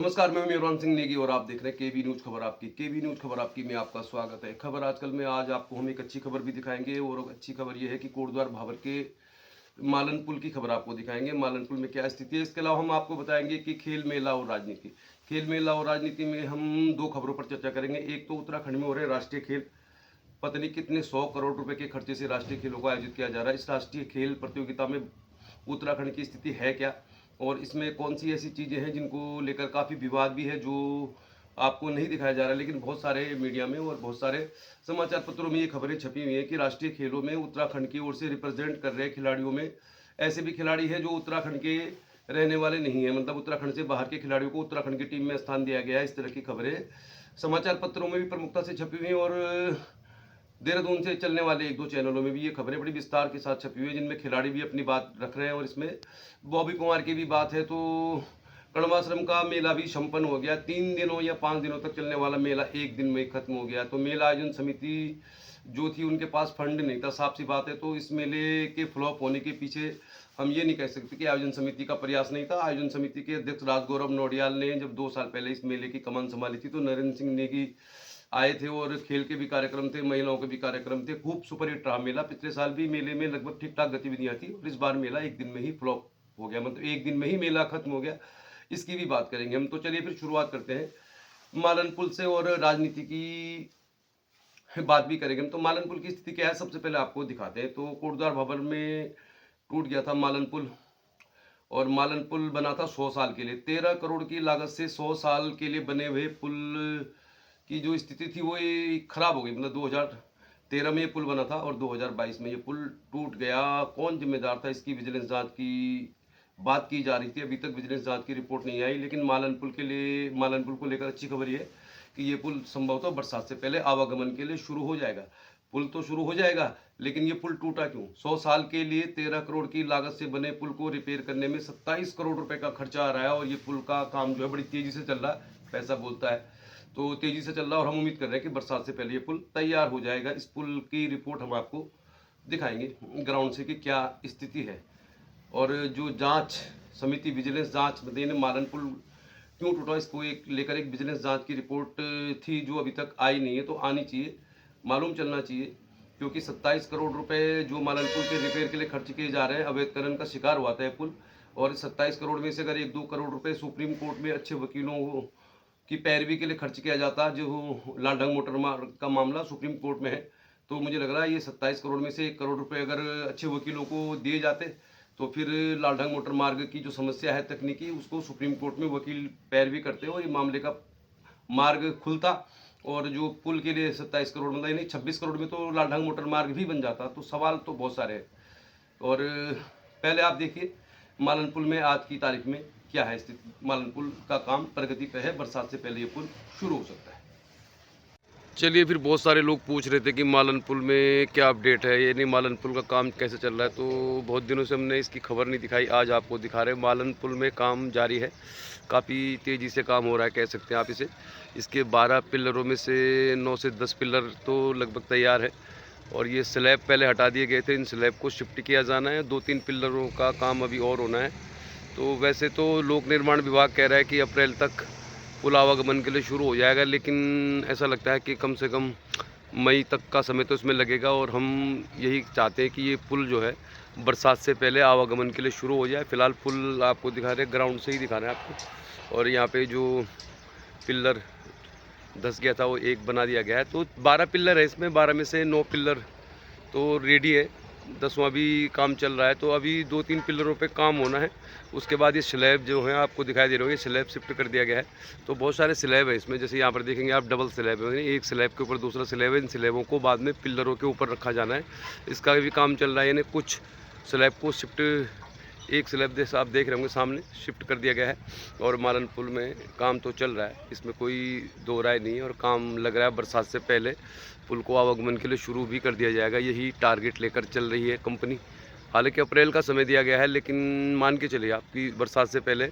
नमस्कार, मैं मेहरबान सिंह नेगी और आप देख रहे हैं केबी न्यूज़ खबर आपकी। केबी न्यूज़ खबर आपकी में आपका स्वागत है। खबर आजकल में आज आपको हम एक अच्छी खबर भी दिखाएंगे और अच्छी खबर ये है कि कोटद्वार भाबर के मालन पुल की खबर आपको दिखाएंगे। मालन पुल में क्या स्थिति है, इसके अलावा हम आपको बताएंगे कि खेल मेला और राजनीति। खेल मेला और राजनीति में हम दो खबरों पर चर्चा करेंगे। एक तो उत्तराखंड में हो रहे राष्ट्रीय खेल, पता नहीं कितने 100 करोड़ रुपए के खर्चे से राष्ट्रीय खेलों को आयोजित किया जा रहा है। इस राष्ट्रीय खेल प्रतियोगिता में उत्तराखंड की स्थिति है क्या और इसमें कौन सी ऐसी चीज़ें हैं जिनको लेकर काफ़ी विवाद भी है, जो आपको नहीं दिखाया जा रहा है, लेकिन बहुत सारे मीडिया में और बहुत सारे समाचार पत्रों में ये खबरें छपी हुई हैं कि राष्ट्रीय खेलों में उत्तराखंड की ओर से रिप्रेजेंट कर रहे खिलाड़ियों में ऐसे भी खिलाड़ी हैं जो उत्तराखंड के रहने वाले नहीं हैं, मतलब उत्तराखंड से बाहर के खिलाड़ियों को उत्तराखंड की टीम में स्थान दिया गया है। इस तरह की खबरें समाचार पत्रों में भी प्रमुखता से छपी हुई हैं और देहरादून से चलने वाले एक दो चैनलों में भी ये खबरें बड़ी विस्तार के साथ छपी हुई है, जिनमें खिलाड़ी भी अपनी बात रख रहे हैं और इसमें बॉबी कुमार की भी बात है। तो कण्वाश्रम का मेला भी संपन्न हो गया। 3 दिनों या 5 दिनों तक चलने वाला मेला एक दिन में खत्म हो गया। तो मेला आयोजन समिति जो थी उनके पास फंड नहीं था, साफ सी बात है। तो इस मेले के फ्लॉप होने के पीछे हम ये नहीं कह सकते कि आयोजन समिति का प्रयास नहीं था। आयोजन समिति के अध्यक्ष राजगौरव नौडियाल ने जब 2 साल पहले इस मेले की कमान संभाली थी तो नरेंद्र सिंह नेगी आए थे और खेल के भी कार्यक्रम थे, महिलाओं के भी कार्यक्रम थे। खूब सुपरहिट रहा मेला। पिछले साल भी मेले में लगभग ठीक ठाक गतिविधियां थी और इस बार मेला एक दिन में ही फ्लॉप हो गया, मतलब एक दिन में ही मेला खत्म हो गया। इसकी भी बात करेंगे हम। तो चलिए फिर शुरुआत करते हैं मालन पुल से और राजनीति की बात भी करेंगे हम। तो मालन पुल की स्थिति क्या है, सबसे पहले आपको दिखाते हैं। तो कोटद्वार भाबर में टूट गया था मालन पुल और मालन पुल बना था 100 साल के लिए। 13 करोड़ की लागत से 100 साल के लिए बने हुए पुल की जो स्थिति थी वो ये खराब हो गई। मतलब 2013 में ये पुल बना था और 2022 में ये पुल टूट गया। कौन जिम्मेदार था, इसकी विजिलेंस जांच की बात की जा रही थी। अभी तक विजिलेंस जांच की रिपोर्ट नहीं आई, लेकिन मालन पुल को लेकर अच्छी खबर ये है कि ये पुल संभवतः बरसात से पहले आवागमन के लिए शुरू हो जाएगा। पुल तो शुरू हो जाएगा, लेकिन ये पुल टूटा क्यों? 100 साल के लिए 13 करोड़ की लागत से बने पुल को रिपेयर करने में 27 करोड़ रुपए का खर्चा आ रहा है और ये पुल का काम जो है बड़ी तेजी से चल रहा है। पैसा बोलता है तो तेजी से चल रहा है और हम उम्मीद कर रहे हैं कि बरसात से पहले ये पुल तैयार हो जाएगा। इस पुल की रिपोर्ट हम आपको दिखाएंगे ग्राउंड से कि क्या स्थिति है और जो जांच समिति विजिलेंस जांच ने मालन पुल क्यों टूटा, इसको लेकर एक विजिलेंस जांच की रिपोर्ट थी जो अभी तक आई नहीं है। तो आनी चाहिए, मालूम चलना चाहिए, क्योंकि 27 करोड़ रुपए जो मालन पुल के रिपेयर के लिए खर्च किए जा रहे हैं, अवैध खनन का शिकार हुआ था यह पुल। और 27 करोड़ में से अगर 1-2 करोड़ रुपए सुप्रीम कोर्ट में अच्छे वकीलों की पैरवी के लिए खर्च किया जाता, जो लालढंग मोटर मार्ग का मामला सुप्रीम कोर्ट में है, तो मुझे लग रहा है ये 27 करोड़ में से 1 करोड़ रुपए अगर अच्छे वकीलों को दिए जाते तो फिर लालढंग मोटर मार्ग की जो समस्या है तकनीकी, उसको सुप्रीम कोर्ट में वकील पैरवी करते और ये मामले का मार्ग खुलता और जो पुल के लिए 27 करोड़ मतलब नहीं 26 करोड़ में तो लालढंग मोटर मार्ग भी बन जाता। तो सवाल तो बहुत सारे हैं। और पहले आप देखिए मालन पुल में आज की तारीख में क्या है स्थिति। मालन पुल का काम प्रगति पे है, बरसात से पहले ये पुल शुरू हो सकता है। चलिए फिर बहुत सारे लोग पूछ रहे थे कि मालन पुल में क्या अपडेट है, ये नहीं मालन पुल का काम कैसे चल रहा है। तो बहुत दिनों से हमने इसकी खबर नहीं दिखाई, आज आपको दिखा रहे हैं। मालन पुल में काम जारी है, काफ़ी तेज़ी से काम हो रहा है कह सकते हैं आप इसे। इसके 12 पिलरों में से 9 से 10 पिलर तो लगभग तैयार है और ये स्लैब पहले हटा दिए गए थे, इन स्लैब को शिफ्ट किया जाना है। 2-3 पिलरों का काम अभी और होना है। तो वैसे तो लोक निर्माण विभाग कह रहा है कि अप्रैल तक पुल आवागमन के लिए शुरू हो जाएगा, लेकिन ऐसा लगता है कि कम से कम मई तक का समय तो इसमें लगेगा और हम यही चाहते हैं कि ये पुल जो है बरसात से पहले आवागमन के लिए शुरू हो जाए। फिलहाल पुल आपको दिखा रहे हैं, ग्राउंड से ही दिखा रहे हैं आपको। और यहाँ पे जो पिलर धस गया था वो एक बना दिया गया है। तो 12 पिलर है इसमें, 12 में से 9 पिलर तो रेडी है, 10वां भी काम चल रहा है। तो अभी 2-3 पिलरों पे काम होना है। उसके बाद ये स्लैब जो है आपको दिखाई दे रहे होंगे, स्लैब शिफ्ट कर दिया गया है। तो बहुत सारे स्लैब है इसमें, जैसे यहाँ पर देखेंगे आप डबल स्लैब है, एक स्लैब के ऊपर दूसरा स्लैब है। इन स्लैबों को बाद में पिलरों के ऊपर रखा जाना है, इसका भी काम चल रहा है। यानी कुछ स्लैब को शिफ्ट, एक स्लैब जैसा आप देख रहे होंगे सामने शिफ्ट कर दिया गया है और मालन पुल में काम तो चल रहा है, इसमें कोई दो राय नहीं है। और काम लग रहा है बरसात से पहले पुल को आवागमन के लिए शुरू भी कर दिया जाएगा, यही टारगेट लेकर चल रही है कंपनी। हालांकि अप्रैल का समय दिया गया है, लेकिन मान के चलिए आपकी बरसात से पहले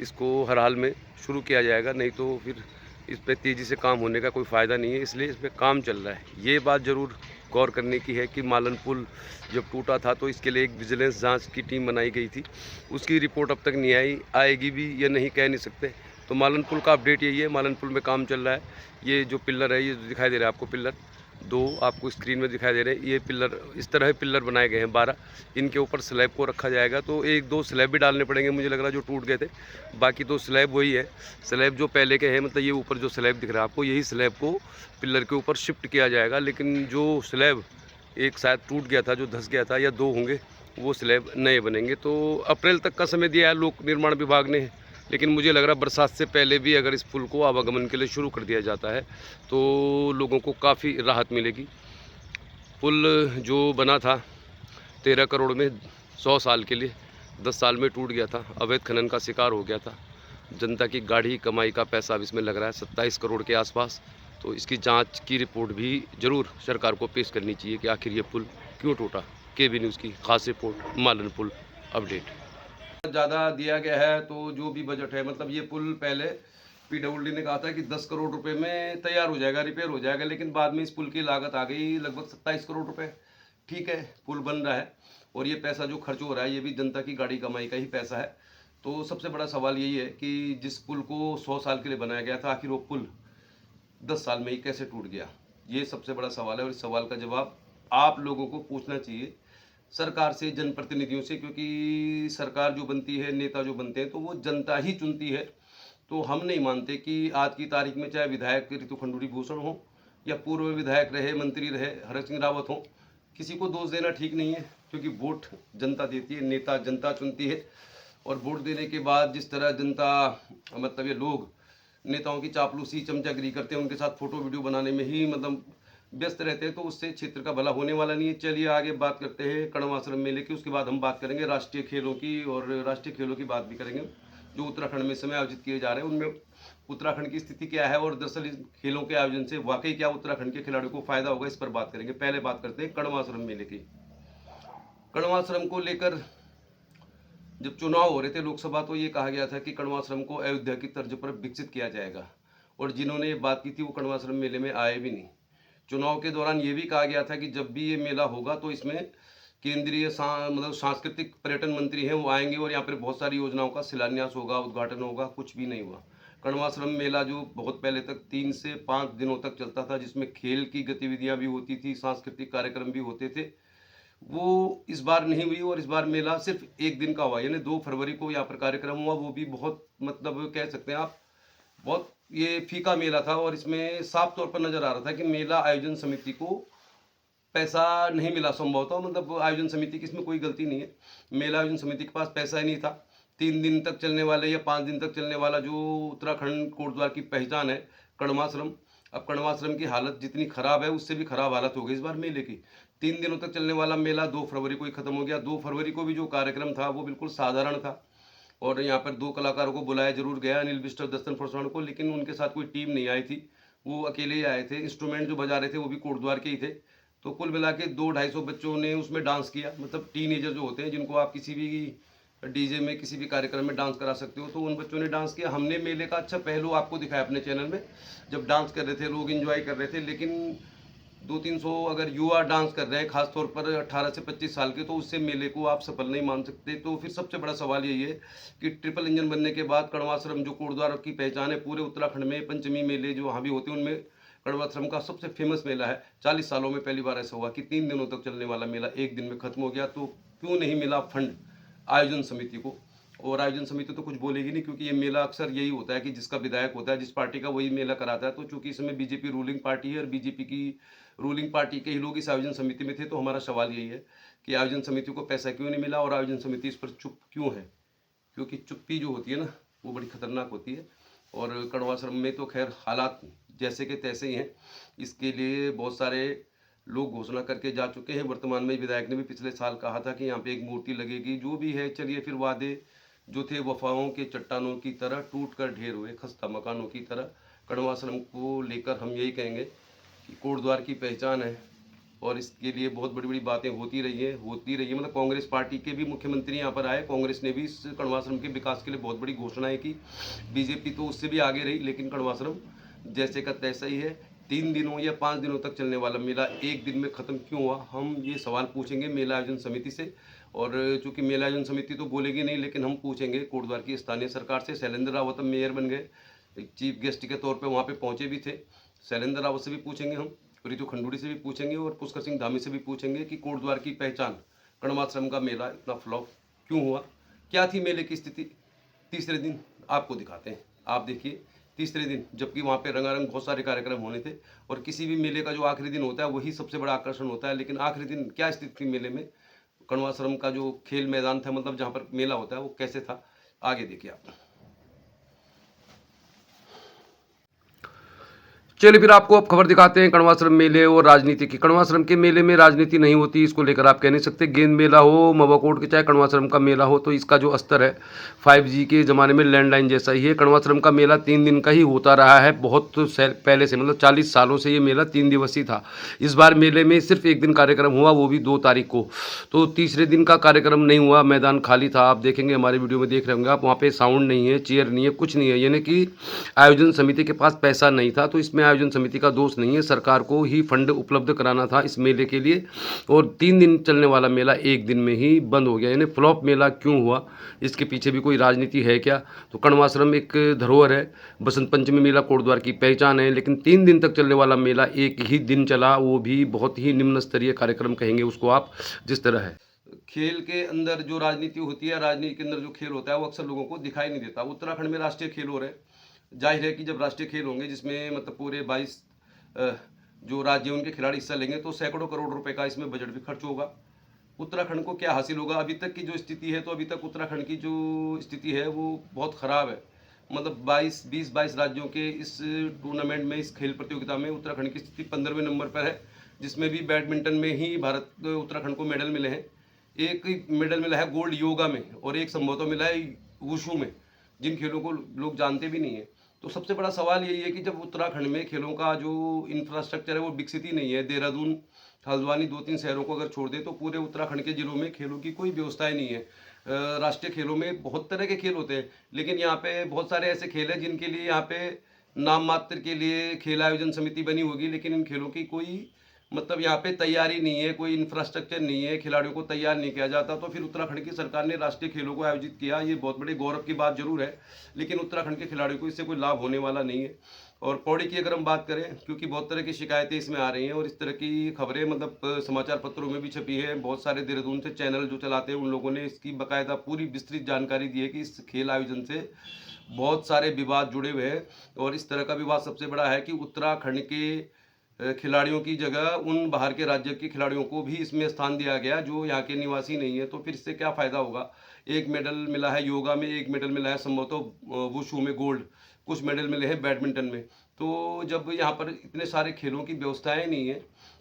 इसको हर हाल में शुरू किया जाएगा, नहीं तो फिर इस पर तेज़ी से काम होने का कोई फ़ायदा नहीं है। इसलिए इस पर काम चल रहा है। ये बात ज़रूर गौर करने की है कि मालन पुल जब टूटा था तो इसके लिए एक विजिलेंस जांच की टीम बनाई गई थी, उसकी रिपोर्ट अब तक नहीं आई, आएगी भी या नहीं कह नहीं सकते। तो मालन पुल का अपडेट यही है, मालन पुल में काम चल रहा है। ये जो पिलर है, ये दिखाई दे रहा है आपको, पिलर 2 आपको स्क्रीन में दिखाई दे रहे हैं। ये पिलर इस तरह पिलर बनाए गए हैं 12, इनके ऊपर स्लैब को रखा जाएगा। तो 1-2 स्लैब भी डालने पड़ेंगे मुझे लग रहा है, जो टूट गए थे। बाकी तो स्लैब वही है, स्लैब जो पहले के हैं, मतलब ये ऊपर जो स्लैब दिख रहा है आपको, यही स्लैब को पिलर के ऊपर शिफ्ट किया जाएगा। लेकिन जो स्लैब एक शायद टूट गया था, जो धंस गया था, या 2 होंगे, वो स्लैब नए बनेंगे। तो अप्रैल तक का समय दिया है लोक निर्माण विभाग ने, लेकिन मुझे लग रहा है बरसात से पहले भी अगर इस पुल को आवागमन के लिए शुरू कर दिया जाता है तो लोगों को काफ़ी राहत मिलेगी। पुल जो बना था 13 करोड़ में 100 साल के लिए, 10 साल में टूट गया था, अवैध खनन का शिकार हो गया था। जनता की गाढ़ी कमाई का पैसा अब इसमें लग रहा है 27 करोड़ के आसपास। तो इसकी जांच की रिपोर्ट भी ज़रूर सरकार को पेश करनी चाहिए कि आखिर ये पुल क्यों टूटा। केबी न्यूज़ की खास रिपोर्ट, मालन पुल अपडेट। ज़्यादा दिया गया है तो जो भी बजट है, मतलब ये पुल पहले पीडब्ल्यूडी ने कहा था कि 10 करोड़ रुपए में तैयार हो जाएगा, रिपेयर हो जाएगा, लेकिन बाद में इस पुल की लागत आ गई लगभग 27 करोड़ रुपए। ठीक है, पुल बन रहा है और ये पैसा जो खर्च हो रहा है ये भी जनता की गाड़ी कमाई का ही पैसा है। तो सबसे बड़ा सवाल यही है कि जिस पुल को 100 साल के लिए बनाया गया था, आखिर वो पुल 10 साल में ही कैसे टूट गया? ये सबसे बड़ा सवाल है और इस सवाल का जवाब आप लोगों को पूछना चाहिए सरकार से, जनप्रतिनिधियों से, क्योंकि सरकार जो बनती है, नेता जो बनते हैं, तो वो जनता ही चुनती है। तो हम नहीं मानते कि आज की तारीख में चाहे विधायक ऋतु खंडूरी भूषण हो या पूर्व विधायक रहे, मंत्री रहे हरक सिंह रावत हो, किसी को दोष देना ठीक नहीं है, क्योंकि वोट जनता देती है, नेता जनता चुनती है। और वोट देने के बाद जिस तरह जनता, मतलब ये लोग नेताओं की चापलूसी चमचागिरी करते हैं, उनके साथ फोटो वीडियो बनाने में ही मतलब व्यस्त रहते हैं, तो उससे क्षेत्र का भला होने वाला नहीं है। चलिए आगे बात करते हैं कण्वाश्रम मेले की, उसके बाद हम बात करेंगे राष्ट्रीय खेलों की, और राष्ट्रीय खेलों की बात भी करेंगे जो उत्तराखंड में इस समय आयोजित किए जा रहे हैं, उनमें उत्तराखंड की स्थिति क्या है और दरअसल इस खेलों के आयोजन से वाकई क्या उत्तराखंड के खिलाड़ियों को फायदा होगा, इस पर बात करेंगे। पहले बात करते हैं कण्वाश्रम मेले की। कण्वाश्रम को लेकर जब चुनाव हो रहे थे लोकसभा, तो ये कहा गया था कि कण्वाश्रम को अयोध्या की तर्ज पर विकसित किया जाएगा, और जिन्होंने ये बात की थी वो कण्वाश्रम मेले में आए भी नहीं। चुनाव के दौरान ये भी कहा गया था कि जब भी ये मेला होगा तो इसमें केंद्रीय मतलब सांस्कृतिक पर्यटन मंत्री हैं वो आएंगे और यहाँ पर बहुत सारी योजनाओं का शिलान्यास होगा, उद्घाटन होगा। कुछ भी नहीं हुआ। कण्वाश्रम मेला जो बहुत पहले तक 3 से 5 दिनों तक चलता था, जिसमें खेल की गतिविधियां भी होती थी, सांस्कृतिक कार्यक्रम भी होते थे, वो इस बार नहीं हुई। और इस बार मेला सिर्फ 1 दिन का हुआ, यानी 2 फरवरी को यहाँ पर कार्यक्रम हुआ, वो भी बहुत, मतलब कह सकते हैं आप, बहुत ये फीका मेला था। और इसमें साफ तौर पर नजर आ रहा था कि मेला आयोजन समिति को पैसा नहीं मिला संभवतः, मतलब आयोजन समिति की इसमें कोई गलती नहीं है, मेला आयोजन समिति के पास पैसा ही नहीं था। 3 दिन तक चलने वाले या 5 दिन तक चलने वाला जो उत्तराखंड कोटद्वार की पहचान है कण्वाश्रम, अब कण्वाश्रम की हालत जितनी खराब है उससे भी खराब हालत हो गई इस बार मेले की। 3 दिनों तक चलने वाला मेला 2 फरवरी को ही खत्म हो गया। 2 फरवरी को भी जो कार्यक्रम था वो बिल्कुल साधारण था, और यहाँ पर 2 कलाकारों को बुलाया जरूर गया, अनिल बिष्ट और दर्शन फरसाण को, लेकिन उनके साथ कोई टीम नहीं आई थी, वो अकेले ही आए थे। इंस्ट्रूमेंट जो बजा रहे थे वो भी कोटद्वार के ही थे। तो कुल मिला के 200-250 बच्चों ने उसमें डांस किया, मतलब टीनेजर जो होते हैं जिनको आप किसी भी डीजे में किसी भी कार्यक्रम में डांस करा सकते हो, तो उन बच्चों ने डांस किया। हमने मेले का अच्छा पहलू आपको दिखाया अपने चैनल में, जब डांस कर रहे थे लोग एंजॉय कर रहे थे। लेकिन 200-300 अगर युवा डांस कर रहे हैं, खासतौर पर 18 से 25 साल के, तो उससे मेले को आप सफल नहीं मान सकते। तो फिर सबसे बड़ा सवाल यही है कि ट्रिपल इंजन बनने के बाद कण्वाश्रम जो कोटद्वार की पहचान है पूरे उत्तराखंड में, पंचमी मेले जो वहाँ भी होते हैं उनमें कण्वाश्रम का सबसे फेमस मेला है। 40 सालों में पहली बार ऐसा हुआ कि 3 दिनों तक चलने वाला मेला 1 दिन में खत्म हो गया। तो क्यों नहीं मिला फंड आयोजन समिति को? और आयोजन समिति तो कुछ बोलेगी नहीं, क्योंकि ये मेला अक्सर यही होता है कि जिसका विधायक होता है, जिस पार्टी का, वही मेला कराता है। तो चूंकि इसमें बीजेपी रूलिंग पार्टी है और बीजेपी की रूलिंग पार्टी के ही लोग इस आयोजन समिति में थे, तो हमारा सवाल यही है कि आयोजन समिति को पैसा क्यों नहीं मिला और आयोजन समिति इस पर चुप क्यों है? क्योंकि चुप्पी जो होती है ना, वो बड़ी खतरनाक होती है। और कण्वाश्रम में तो खैर हालात जैसे के तैसे ही हैं, इसके लिए बहुत सारे लोग घोषणा करके जा चुके हैं। वर्तमान में विधायक ने भी पिछले साल कहा था कि यहाँ पे एक मूर्ति लगेगी। जो भी है, चलिए फिर वादे जो थे वफाओं के चट्टानों की तरह टूट कर ढेर हुए, खस्ता मकानों की तरह। कण्वाश्रम को लेकर हम यही कहेंगे कि कोटद्वार की पहचान है और इसके लिए बहुत बड़ी बड़ी बातें होती रही है। मतलब कांग्रेस पार्टी के भी मुख्यमंत्री यहाँ पर आए, कांग्रेस ने भी इस कण्वाश्रम के विकास के लिए बहुत बड़ी घोषणाएं की। बीजेपी तो उससे भी आगे रही, लेकिन कण्वाश्रम जैसे का तैसा ही है। 3 दिनों या 5 दिनों तक चलने वाला मेला एक दिन में ख़त्म क्यों हुआ, हम ये सवाल पूछेंगे मेला आयोजन समिति से। और चूँकि मेला आयोजन समिति तो बोलेगी नहीं, लेकिन हम पूछेंगे कोटद्वार की स्थानीय सरकार से। शैलेंद्र रावत अब मेयर बन गए, चीफ गेस्ट के तौर पे वहाँ पे पहुँचे भी थे। शैलेंद्र रावत से भी पूछेंगे हम, रितु खंडूड़ी से भी पूछेंगे और पुष्कर सिंह धामी से भी पूछेंगे कि कोटद्वार की पहचान कण्वाश्रम का मेला इतना फ्लॉप क्यों हुआ, क्या थी मेले की स्थिति। तीसरे दिन आपको दिखाते हैं, आप देखिए तीसरे दिन, जबकि वहाँ पे रंगारंग बहुत सारे कार्यक्रम होने थे और किसी भी मेले का जो आखिरी दिन होता है वही सबसे बड़ा आकर्षण होता है, लेकिन आखिरी दिन क्या स्थिति थी मेले में, कण्वाश्रम का जो खेल मैदान था, मतलब जहाँ पर मेला होता है, वो कैसे था, आगे देखिए आप। चलिए फिर आपको अब खबर दिखाते हैं कण्वाश्रम मेले और राजनीति की। कण्वाश्रम के मेले में राजनीति नहीं होती, इसको लेकर आप कह नहीं सकते। गेंद मेला हो, मवाकोट के, चाहे कण्वाश्रम का मेला हो, तो इसका जो स्तर है 5G के ज़माने में लैंडलाइन जैसा ही है। कण्वाश्रम का मेला 3 दिन का ही होता रहा है बहुत पहले से, मतलब 40 सालों से ये मेला 3 दिवसीय था। इस बार मेले में सिर्फ एक दिन कार्यक्रम हुआ, वो भी 2 तारीख को। तो तीसरे दिन का कार्यक्रम नहीं हुआ, मैदान खाली था। आप देखेंगे, हमारे वीडियो में देख रहे होंगे आप, वहाँ पे साउंड नहीं है, चेयर नहीं है, कुछ नहीं है, यानी कि आयोजन समिति के पास पैसा नहीं था। तो इसमें आयोजन समिति का दोष नहीं है, सरकार को ही फंड उपलब्ध कराना था इस मेले के लिए, और 3 दिन चलने वाला मेला एक दिन में ही बंद हो गया। यानी फ्लॉप मेला क्यों हुआ, इसके पीछे भी कोई राजनीति है क्या? तो कण्वाश्रम एक धरोहर है, बसंत पंचमी मेला कोटद्वार की पहचान है, लेकिन 3 दिन तक चलने वाला मेला एक ही दिन चला, वो भी बहुत ही निम्न स्तरीय कार्यक्रम कहेंगे उसको आप, जिस तरह है। खेल के अंदर जो राजनीति होती है, राजनीति के अंदर जो खेल होता है, वो अक्सर लोगों को दिखाई नहीं देता। उत्तराखंड में राष्ट्रीय खेल हो रहे हैं, जाहिर है कि जब राष्ट्रीय खेल होंगे जिसमें मतलब पूरे 22 जो राज्य उनके खिलाड़ी हिस्सा लेंगे, तो सैकड़ों करोड़ रुपए का इसमें बजट भी खर्च होगा। उत्तराखंड को क्या हासिल होगा? अभी तक की जो स्थिति है, तो अभी तक उत्तराखंड की जो स्थिति है वो बहुत ख़राब है। मतलब 20-22 राज्यों के इस टूर्नामेंट में, इस खेल प्रतियोगिता में उत्तराखंड की स्थिति 15वें नंबर पर है, जिसमें भी बैडमिंटन में ही उत्तराखंड को मेडल मिले हैं। एक मेडल मिला है गोल्ड योगा में, और एक संभवतः मिला है वुशु में, जिन खेलों को लोग जानते भी नहीं है। तो सबसे बड़ा सवाल यही है कि जब उत्तराखंड में खेलों का जो इंफ्रास्ट्रक्चर है वो विकसित ही नहीं है, देहरादून, हल्द्वानी 2-3 शहरों को अगर छोड़ दे, तो पूरे उत्तराखंड के जिलों में खेलों की कोई व्यवस्था ही नहीं है। राष्ट्रीय खेलों में बहुत तरह के खेल होते हैं, लेकिन यहाँ पे बहुत सारे ऐसे खेल हैं जिनके लिए यहाँ पे नाम मात्र के लिए खेल आयोजन समिति बनी होगी, लेकिन इन खेलों की कोई मतलब यहाँ पे तैयारी नहीं है, कोई इंफ्रास्ट्रक्चर नहीं है, खिलाड़ियों को तैयार नहीं किया जाता। तो फिर उत्तराखंड की सरकार ने राष्ट्रीय खेलों को आयोजित किया, ये बहुत बड़े गौरव की बात जरूर है, लेकिन उत्तराखंड के खिलाड़ियों को इससे कोई लाभ होने वाला नहीं है। और पौड़ी की अगर हम बात करें, क्योंकि बहुत तरह की शिकायतें इसमें आ रही हैं और इस तरह की खबरें मतलब समाचार पत्रों में भी छपी है, बहुत सारे देहरादून से चैनल जो चलाते हैं उन लोगों ने इसकी बाकायदा पूरी विस्तृत जानकारी दी है कि इस खेल आयोजन से बहुत सारे विवाद जुड़े हुए हैं। और इस तरह का विवाद सबसे बड़ा है कि उत्तराखंड के खिलाड़ियों की जगह उन बाहर के राज्य के खिलाड़ियों को भी इसमें स्थान दिया गया जो यहाँ के निवासी नहीं है। तो फिर इससे क्या फ़ायदा होगा? एक मेडल मिला है योगा में, एक मेडल मिला है संभवतः वुशु में गोल्ड, कुछ मेडल मिले हैं बैडमिंटन में। तो जब यहाँ पर इतने सारे खेलों की व्यवस्थाएं नहीं है,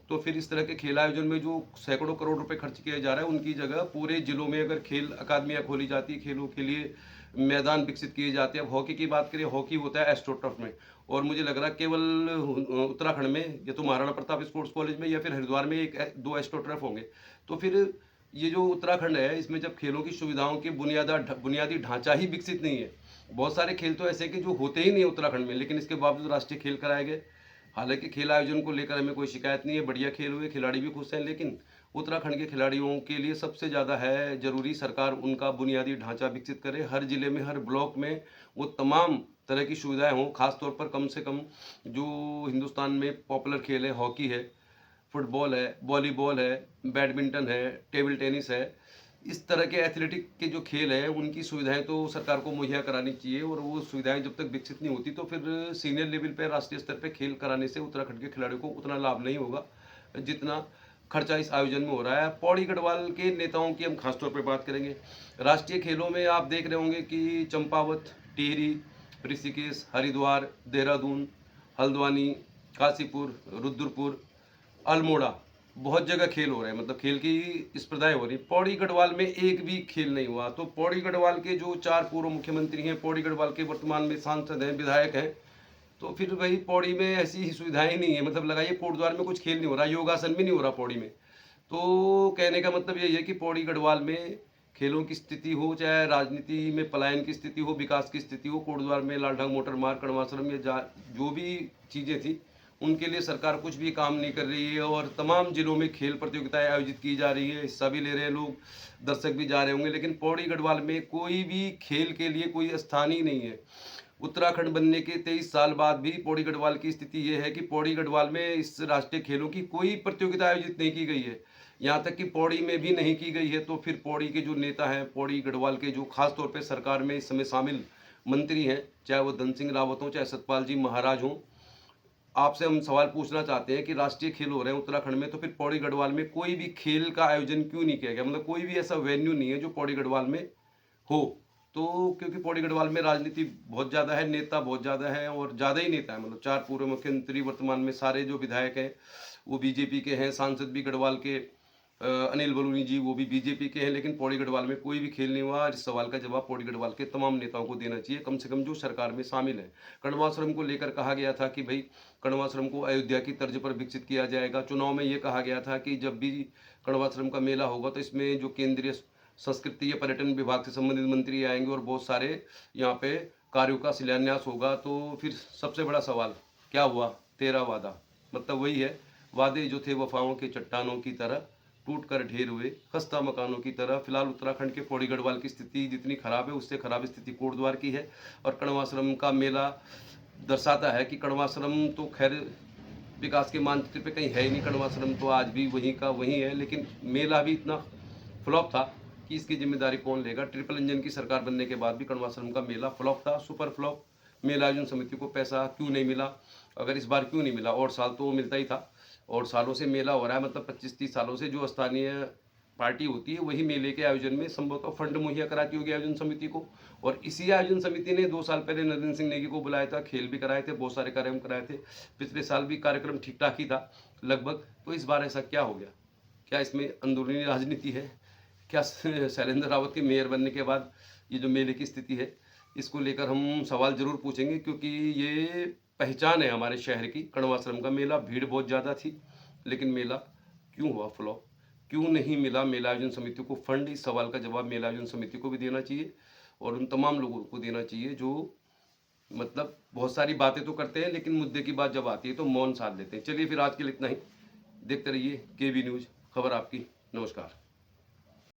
तो फिर इस तरह के खेल आयोजन में जो सैकड़ों करोड़ रुपए खर्च किया जा रहा है, उनकी जगह पूरे जिलों में अगर खेल अकादमियाँ खोली जाती, खेलों के लिए मैदान विकसित किए जाते हैं। अब हॉकी की बात करें, हॉकी होता है एस्ट्रोटर्फ में, और मुझे लग रहा है केवल उत्तराखंड में या तो महाराणा प्रताप स्पोर्ट्स कॉलेज में या फिर हरिद्वार में 1-2 एस्ट्रोटर्फ होंगे। तो फिर ये जो उत्तराखंड है, इसमें जब खेलों की सुविधाओं के बुनियादी ढांचा ही विकसित नहीं है, बहुत सारे खेल तो ऐसे कि जो होते ही नहीं उत्तराखंड में, लेकिन इसके बावजूद राष्ट्रीय खेल कराए गए। हालांकि खेल आयोजन को लेकर हमें कोई शिकायत नहीं है, बढ़िया खेल हुए, खिलाड़ी भी खुश हैं, लेकिन उत्तराखंड के खिलाड़ियों के लिए सबसे ज़्यादा है जरूरी सरकार उनका बुनियादी ढांचा विकसित करे, हर जिले में, हर ब्लॉक में वो तमाम तरह की सुविधाएं हों। खासतौर पर कम से कम जो हिंदुस्तान में पॉपुलर खेल है, हॉकी है, फुटबॉल है, वॉलीबॉल है, बैडमिंटन है, टेबल टेनिस है, इस तरह के एथलेटिक के जो खेल हैं उनकी सुविधाएं तो सरकार को मुहैया करानी चाहिए। और वो सुविधाएं जब तक विकसित नहीं होती, तो फिर सीनियर लेवल पर, राष्ट्रीय स्तर पर खेल कराने से उत्तराखंड के खिलाड़ियों को उतना लाभ नहीं होगा जितना खर्चा इस आयोजन में हो रहा है। पौड़ी गढ़वाल के नेताओं की हम खासतौर पर बात करेंगे। राष्ट्रीय खेलों में आप देख रहे होंगे कि चंपावत, टिहरी, ऋषिकेश, हरिद्वार, देहरादून, हल्द्वानी, काशीपुर, रुद्रपुर, अल्मोड़ा, बहुत जगह खेल हो रहे हैं, मतलब खेल की स्पर्धाएं हो रही। पौड़ी गढ़वाल में एक भी खेल नहीं हुआ। तो पौड़ी गढ़वाल के जो 4 पूर्व मुख्यमंत्री हैं, पौड़ी गढ़वाल के वर्तमान में सांसद हैं, विधायक हैं, तो फिर भाई पौड़ी में ऐसी ही सुविधाएं नहीं है। मतलब लगाइए कोटद्वार में कुछ खेल नहीं हो रहा, योगासन भी नहीं हो रहा पौड़ी में। तो कहने का मतलब यही है कि पौड़ी गढ़वाल में खेलों की स्थिति हो, चाहे राजनीति में पलायन की स्थिति हो, विकास की स्थिति हो, कोटद्वार में लालढांग मोटर मार्ग, कण्वाश्रम, या जो भी चीज़ें थी उनके लिए सरकार कुछ भी काम नहीं कर रही है और तमाम जिलों में खेल प्रतियोगिताएं आयोजित की जा रही है, हिस्सा भी ले रहे हैं लोग, दर्शक भी जा रहे होंगे, लेकिन पौड़ी गढ़वाल में कोई भी खेल के लिए कोई स्थान ही नहीं है। उत्तराखंड बनने के 23 साल बाद भी पौड़ी गढ़वाल की स्थिति ये है कि पौड़ी गढ़वाल में इस राष्ट्रीय खेलों की कोई प्रतियोगिता आयोजित नहीं की गई है। यहाँ तक कि पौड़ी में भी नहीं की गई है। तो फिर पौड़ी के जो नेता हैं, पौड़ी गढ़वाल के जो खास तौर पे सरकार में इस समय शामिल मंत्री हैं, चाहे वो धन सिंह रावत हों, चाहे सतपाल जी महाराज हों, आपसे हम सवाल पूछना चाहते हैं कि राष्ट्रीय खेल हो रहे हैं उत्तराखंड में, तो फिर पौड़ी गढ़वाल में कोई भी खेल का आयोजन क्यों नहीं किया गया? मतलब कोई भी ऐसा वेन्यू नहीं है जो पौड़ी गढ़वाल में हो। तो क्योंकि पौड़ी गढ़वाल में राजनीति बहुत ज़्यादा है, नेता बहुत ज़्यादा है और ज़्यादा ही नेता है। मतलब 4 पूर्व मुख्यमंत्री वर्तमान में सारे जो विधायक हैं वो बीजेपी के हैं, सांसद भी गढ़वाल के अनिल बलूनी जी वो भी बीजेपी के हैं, लेकिन पौड़ी गढ़वाल में कोई भी खेल नहीं हुआ। इस सवाल का जवाब पौड़ी गढ़वाल के तमाम नेताओं को देना चाहिए, कम से कम जो सरकार में शामिल है। कण्वाश्रम को लेकर कहा गया था कि भाई कण्वाश्रम को अयोध्या की तर्ज पर विकसित किया जाएगा। चुनाव में ये कहा गया था कि जब भी कण्वाश्रम का मेला होगा तो इसमें जो केंद्रीय संस्कृति या पर्यटन विभाग से संबंधित मंत्री आएंगे और बहुत सारे यहाँ पे कार्यों का शिलान्यास होगा। तो फिर सबसे बड़ा सवाल क्या हुआ? तेरा वादा। मतलब वही है, वादे जो थे वफाओं के चट्टानों की तरह टूट कर ढेर हुए, खस्ता मकानों की तरह। फिलहाल उत्तराखंड के पौड़ी गढ़वाल की स्थिति जितनी खराब है उससे खराब स्थिति कोटद्वार की है। और कण्वाश्रम का मेला दर्शाता है कि कण्वाश्रम तो खैर विकास के मानचित्र पे कहीं है ही नहीं। कण्वाश्रम तो आज भी वहीं का वहीं है, लेकिन मेला भी इतना फ्लॉप था कि इसकी जिम्मेदारी कौन लेगा? ट्रिपल इंजन की सरकार बनने के बाद भी कण्वाश्रम का मेला फ्लॉप था, सुपर फ्लॉप। मेला आयोजन समिति को पैसा क्यों नहीं मिला? अगर इस बार क्यों नहीं मिला? और साल तो मिलता ही था और सालों से मेला हो रहा है। मतलब 25-30 सालों से जो स्थानीय पार्टी होती है वही मेले के आयोजन में संभवतः फंड मुहैया कराती होगी आयोजन समिति को। और इसी आयोजन समिति ने 2 साल पहले नरेंद्र सिंह नेगी को बुलाया था, खेल भी कराए थे, बहुत सारे कार्यक्रम कराए थे। पिछले साल भी कार्यक्रम ठीक ठाक ही था लगभग। तो इस बार ऐसा क्या हो गया? क्या इसमें अंदरूनी राजनीति है? क्या शैलेंद्र रावत के मेयर बनने के बाद ये जो मेले की स्थिति है इसको लेकर हम सवाल जरूर पूछेंगे, क्योंकि ये पहचान है हमारे शहर की। कण्वाश्रम का मेला, भीड़ बहुत ज़्यादा थी, लेकिन मेला क्यों हुआ फ्लॉप? क्यों नहीं मिला मेला आयोजन समिति को फंड? इस सवाल का जवाब मेला आयोजन समिति को भी देना चाहिए और उन तमाम लोगों को देना चाहिए जो मतलब बहुत सारी बातें तो करते हैं लेकिन मुद्दे की बात जब आती है तो मौन साध लेते हैं। चलिए फिर आज के लिए इतना ही। देखते रहिए केबी न्यूज़, खबर आपकी। नमस्कार।